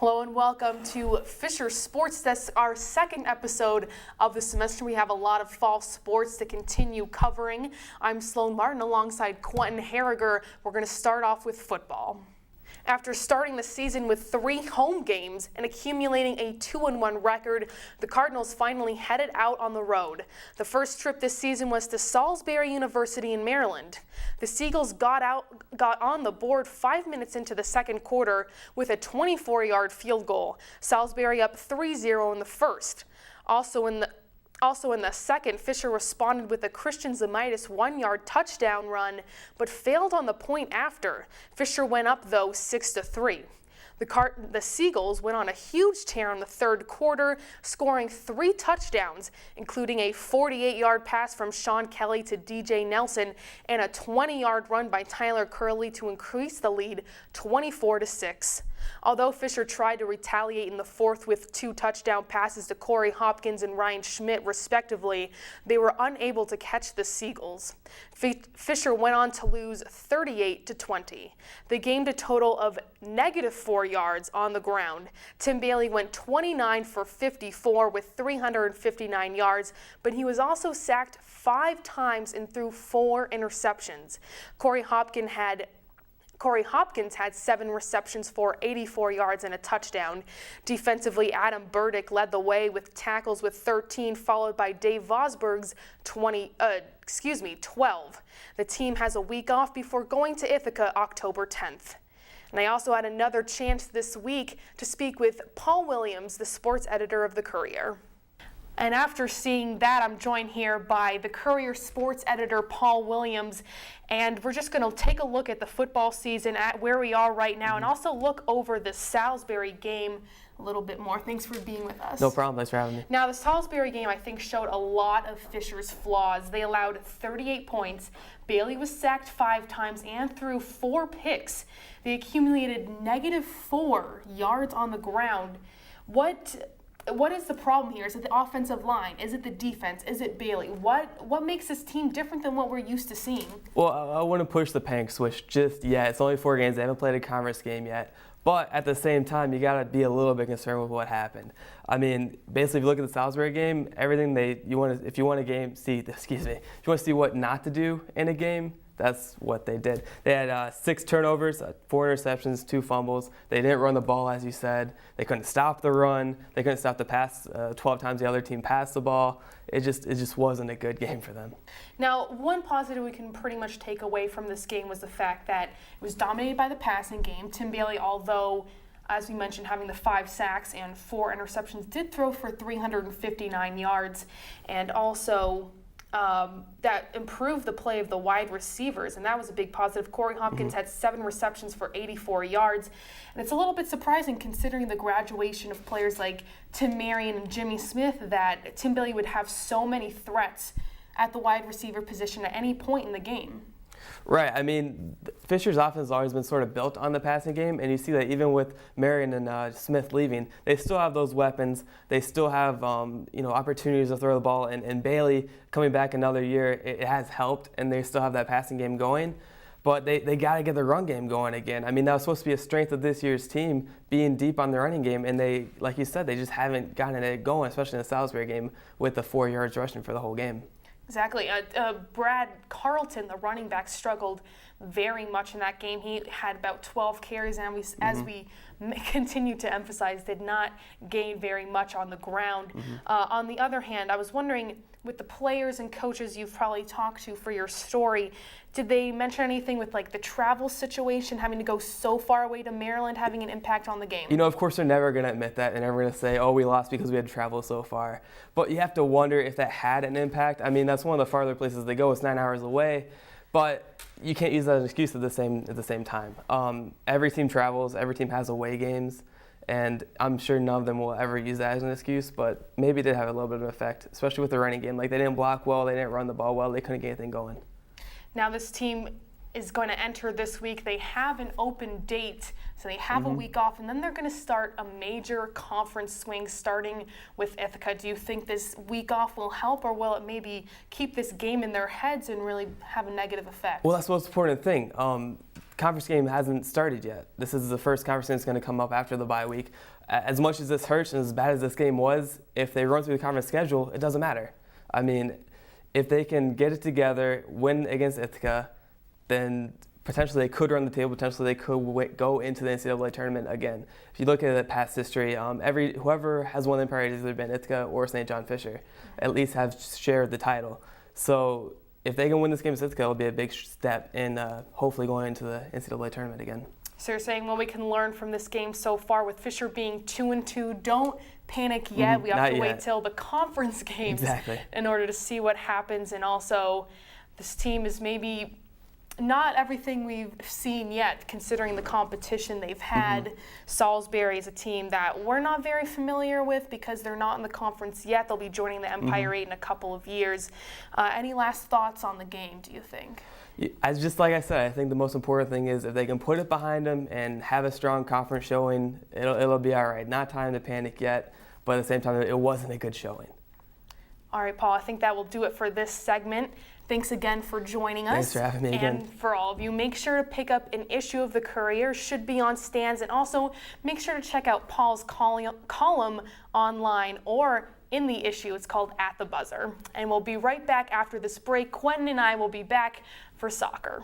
Hello and welcome to Fisher Sports. That's our second episode of the semester. We have a lot of fall sports to continue covering. I'm Sloan Martin alongside Quentin Harriger. We're going to start off with football. After starting the season with 3 home games and accumulating a 2-1 record, the Cardinals finally headed out on the road. The first trip this season was to Salisbury University in Maryland. The Seagulls got on the board 5 minutes into the second quarter with a 24-yard field goal. Salisbury up 3-0 in the first. Also in the second, Fisher responded with a Christian Zamitis 1-yard touchdown run, but failed on the point after. Fisher went up, though, 6-3. The Seagulls went on a huge tear in the third quarter, scoring 3 touchdowns, including a 48-yard pass from Sean Kelly to DJ Nelson and a 20-yard run by Tyler Curley to increase the lead 24-6. Although Fisher tried to retaliate in the fourth with 2 touchdown passes to Corey Hopkins and Ryan Schmidt, respectively, they were unable to catch the Seagulls. Fisher went on to lose 38-20. They gained a total of -4 yards on the ground. Tim Bailey went 29 for 54 with 359 yards, but he was also sacked 5 times and threw 4 interceptions. Corey Hopkins had 7 receptions for 84 yards and a touchdown. Defensively, Adam Burdick led the way with tackles with 13, followed by Dave Vosberg's 12. The team has a week off before going to Ithaca October 10th. And I also had another chance this week to speak with Paul Williams, the sports editor of the Courier. And after seeing that, I'm joined here by the Courier sports editor, Paul Williams, and we're just going to take a look at the football season, at where we are right now, and also look over the Salisbury game a little bit more. Thanks for being with us. No problem. Thanks for having me. Now, the Salisbury game, I think, showed a lot of Fisher's flaws. They allowed 38 points. Bailey was sacked 5 times and threw 4 picks. They accumulated -4 yards on the ground. What is the problem here? Is it the offensive line? Is it the defense? Is it Bailey? What makes this team different than what we're used to seeing? Well, I wouldn't push the panic switch just yet. It's only 4 games. They haven't played a conference game yet. But at the same time, you got to be a little bit concerned with what happened. I mean, basically, if you look at the Salisbury game, everything if you want to see what not to do in a game, that's what they did. They had 6 turnovers, 4 interceptions, 2 fumbles. They didn't run the ball, as you said. They couldn't stop the run. They couldn't stop the pass. 12 times the other team passed the ball. It just wasn't a good game for them. Now, one positive we can pretty much take away from this game was the fact that it was dominated by the passing game. Tim Bailey, although, as we mentioned, having the 5 sacks and 4 interceptions, did throw for 359 yards, and also that improved the play of the wide receivers, and that was a big positive. Corey Hopkins had 7 receptions for 84 yards, and it's a little bit surprising considering the graduation of players like Tim Marion and Jimmy Smith that Tim Bailey would have so many threats at the wide receiver position at any point in the game. Right. I mean, Fisher's offense has always been sort of built on the passing game, and you see that even with Marion and Smith leaving, they still have those weapons. They still have opportunities to throw the ball, and Bailey coming back another year, it has helped, and they still have that passing game going. But they got to get the run game going again. I mean, that was supposed to be a strength of this year's team, being deep on the running game, and they, like you said, they just haven't gotten it going, especially in the Salisbury game with the 4 yards rushing for the whole game. Exactly. Brad Carlton, the running back, struggled very much in that game. He had about 12 carries, and as we continue to emphasize, did not gain very much on the ground. On the other hand, I was wondering, with the players and coaches you've probably talked to for your story, did they mention anything with like the travel situation, having to go so far away to Maryland, having an impact on the game? You know, of course, they're never going to admit that. They're never going to say, oh, we lost because we had to travel so far. But you have to wonder if that had an impact. I mean, that's one of the farther places they go. It's 9 hours away. But you can't use that as an excuse at the same time. Every team travels. Every team has away games. And I'm sure none of them will ever use that as an excuse, but maybe it did have a little bit of an effect, especially with the running game. Like, they didn't block well, they didn't run the ball well, they couldn't get anything going. Now this team is going to enter this week. They have an open date, so they have a week off, and then they're going to start a major conference swing starting with Ithaca. Do you think this week off will help, or will it maybe keep this game in their heads and really have a negative effect? Well, that's the most important thing. conference game hasn't started yet. This is the first conference game that's going to come up after the bye week. As much as this hurts and as bad as this game was, if they run through the conference schedule, it doesn't matter. I mean, if they can get it together, win against Ithaca, then potentially they could run the table. Potentially they could go into the NCAA tournament again. If you look at the past history, whoever has won the Empire has either been Ithaca or St. John Fisher, at least have shared the title. So if they can win this game against Ithaca, it'll be a big step in hopefully going into the NCAA tournament again. So you're saying what we can learn from this game so far with Fisher being 2-2, don't panic yet. We have to wait till the conference games in order to see what happens. And also, this team is maybe not everything we've seen yet, considering the competition they've had. Salisbury is a team that we're not very familiar with because they're not in the conference yet. They'll be joining the Empire 8 in a couple of years. Any last thoughts on the game, do you think? Just like I said, I think the most important thing is if they can put it behind them and have a strong conference showing, it'll be all right. Not time to panic yet, but at the same time, it wasn't a good showing. All right, Paul, I think that will do it for this segment. Thanks again for joining us. Thanks for having me again. And for all of you, make sure to pick up an issue of the Courier. Should be on stands. And also, make sure to check out Paul's column online or in the issue. It's called At the Buzzer. And we'll be right back after this break. Quentin and I will be back for soccer.